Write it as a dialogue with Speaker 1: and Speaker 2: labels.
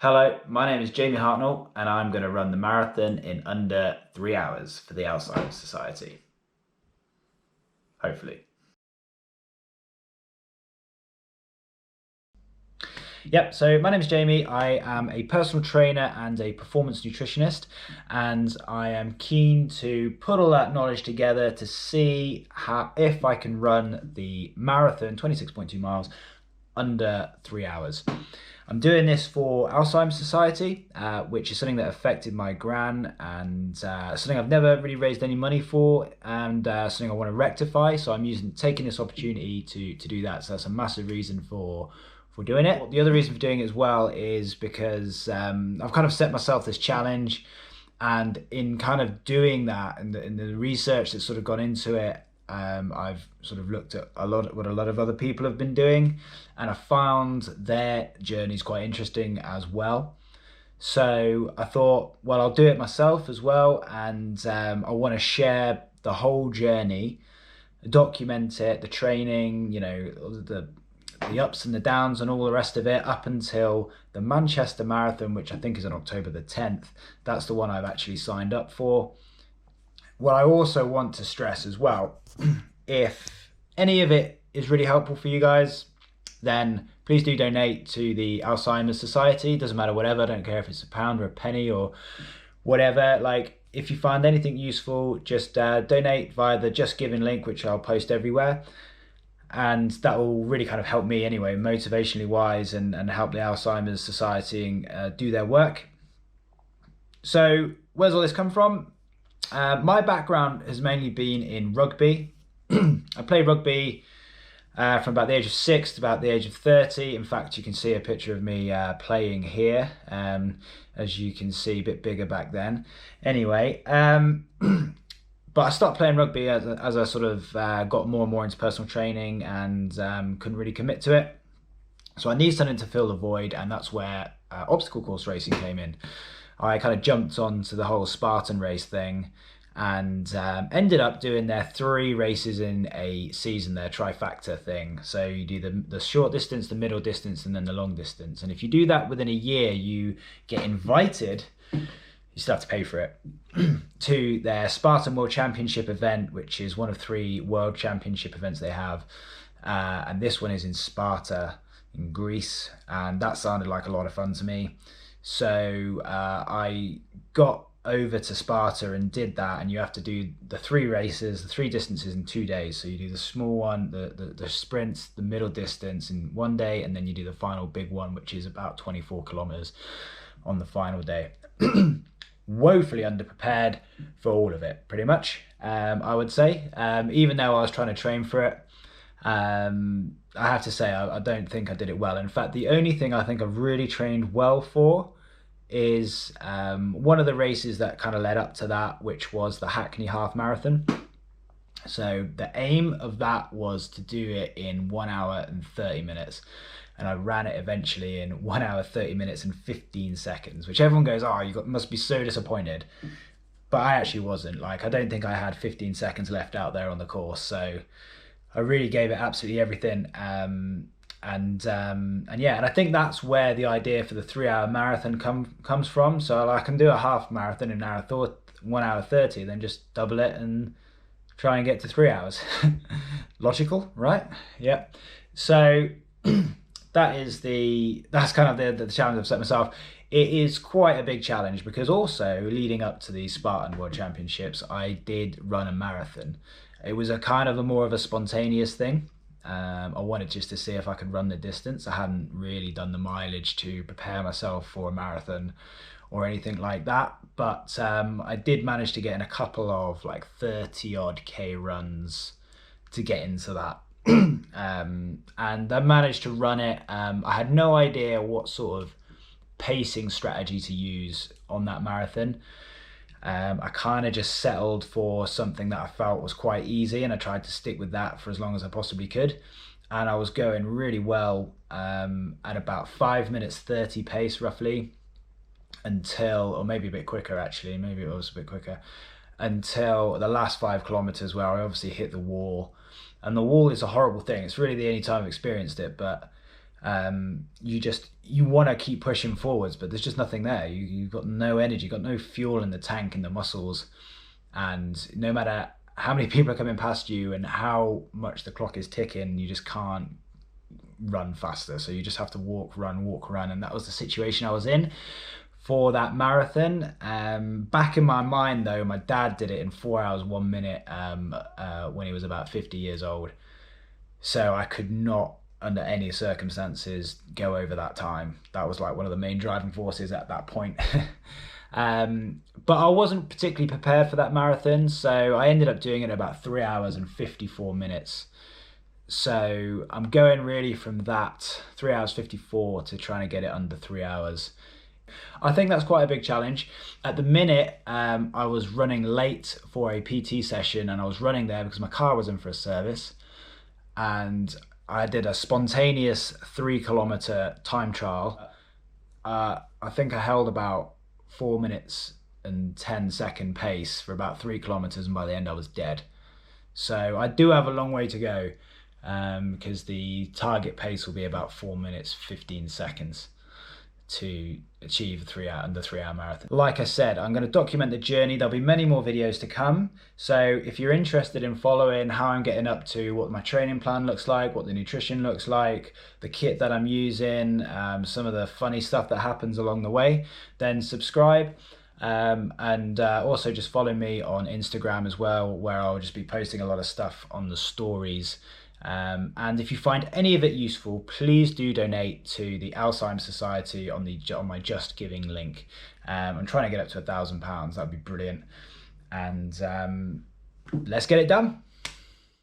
Speaker 1: Hello, my name is Jamie Hartnell, and I'm going to run the marathon in under 3 hours for the Alzheimer's Society. Hopefully. Yep, so my name is Jamie. I am a personal trainer and a performance nutritionist, and I am keen to put all that knowledge together to see if I can run the marathon, 26.2 miles, under 3 hours. I'm doing this for Alzheimer's Society, which is something that affected my gran and something I've never really raised any money for, and something I want to rectify. So I'm taking this opportunity to do that. So that's a massive reason for doing it. The other reason for doing it as well is because I've kind of set myself this challenge, and in kind of doing that, and the research that's sort of gone into it, I've sort of looked at what a lot of other people have been doing, and I found their journeys quite interesting as well. So I thought, well, I'll do it myself as well, and I want to share the whole journey, document it, the training, the ups and the downs and all the rest of it up until the Manchester Marathon, which I think is on October the 10th. That's the one I've actually signed up for. What I also want to stress as well, if any of it is really helpful for you guys, then please do donate to the Alzheimer's Society. Doesn't matter, whatever. I don't care if it's £1 or a penny or whatever. Like, if you find anything useful, just donate via the Just Giving link, which I'll post everywhere. And that will really kind of help me anyway, motivationally wise, and help the Alzheimer's Society do their work. So where's all this come from? My background has mainly been in rugby. I played rugby from about the age of 6 to about the age of 30. In fact, you can see a picture of me playing here. As you can see, a bit bigger back then. Anyway, but I stopped playing rugby as I sort of got more and more into personal training, and couldn't really commit to it. So I need something to fill the void, and that's where obstacle course racing came in. I kind of jumped onto the whole Spartan race thing, and ended up doing their 3 races in a season, their trifecta thing. So you do the short distance, the middle distance, and then the long distance. And if you do that within a year, you get invited, you still have to pay for it, to their Spartan World Championship event, which is one of 3 World Championship events they have. And this one is in Sparta in Greece, and that sounded like a lot of fun to me. So I got over to Sparta and did that, and you have to do the 3 races, the 3 distances in 2 days. So you do the small one, the sprints, the middle distance in 1 day, and then you do the final big one, which is about 24 kilometers on the final day. Woefully underprepared for all of it, pretty much, I would say. Even though I was trying to train for it, I have to say I don't think I did it well. In fact, the only thing I think I've really trained well for is one of the races that kind of led up to that, which was the Hackney Half Marathon. So the aim of that was to do it in 1 hour and 30 minutes. And I ran it eventually in 1 hour, 30 minutes and 15 seconds, which everyone goes, oh, must be so disappointed. But I actually wasn't. Like, I don't think I had 15 seconds left out there on the course. So I really gave it absolutely everything. And yeah, and I think that's where the idea for the 3 hour marathon comes from. So I can do a half marathon in 1 hour 30, then just double it and try and get to 3 hours. Logical, right? Yeah. So that's kind of the challenge I've set myself. It is quite a big challenge because also leading up to the Spartan World Championships, I did run a marathon. It was a kind of more of a spontaneous thing. I wanted just to see if I could run the distance. I hadn't really done the mileage to prepare myself for a marathon or anything like that. But I did manage to get in a couple of like 30 odd K runs to get into that. And I managed to run it. I had no idea what sort of pacing strategy to use on that marathon. I kind of just settled for something that I felt was quite easy, and I tried to stick with that for as long as I possibly could. And I was going really well at about 5 minutes 30 pace roughly, until, or maybe a bit quicker actually, maybe it was a bit quicker, until the last 5 kilometers where I obviously hit the wall. And the wall is a horrible thing. It's really the only time I've experienced it, but You want to keep pushing forwards, but there's just nothing there. You've got no energy, you've got no fuel in the tank, in the muscles, and no matter how many people are coming past you and how much the clock is ticking, you just can't run faster. So you just have to walk, run, and that was the situation I was in for that marathon. Back in my mind though, my dad did it in 4 hours 1 minute when he was about 50 years old. So I could not, under any circumstances, go over that time. That was like one of the main driving forces at that point. But I wasn't particularly prepared for that marathon, so I ended up doing it in about 3 hours and 54 minutes. So I'm going really from that 3 hours 54 to trying to get it under 3 hours. I think that's quite a big challenge. At the minute, I was running late for a PT session, and I was running there because my car was in for a service, and I did a spontaneous 3 kilometer time trial. I think I held about 4 minutes and 10-second pace for about 3 kilometers, and by the end I was dead. So I do have a long way to go, because the target pace will be about 4 minutes 15 seconds to achieve under 3 hour marathon. Like I said, I'm going to document the journey. There'll be many more videos to come. So if you're interested in following how I'm getting up to, what my training plan looks like, what the nutrition looks like, the kit that I'm using, some of the funny stuff that happens along the way, then subscribe. And also just follow me on Instagram as well, where I'll just be posting a lot of stuff on the stories. And if you find any of it useful, please do donate to the Alzheimer's Society on my Just Giving link. I'm trying to get up to £1,000. That'd be brilliant. And let's get it done.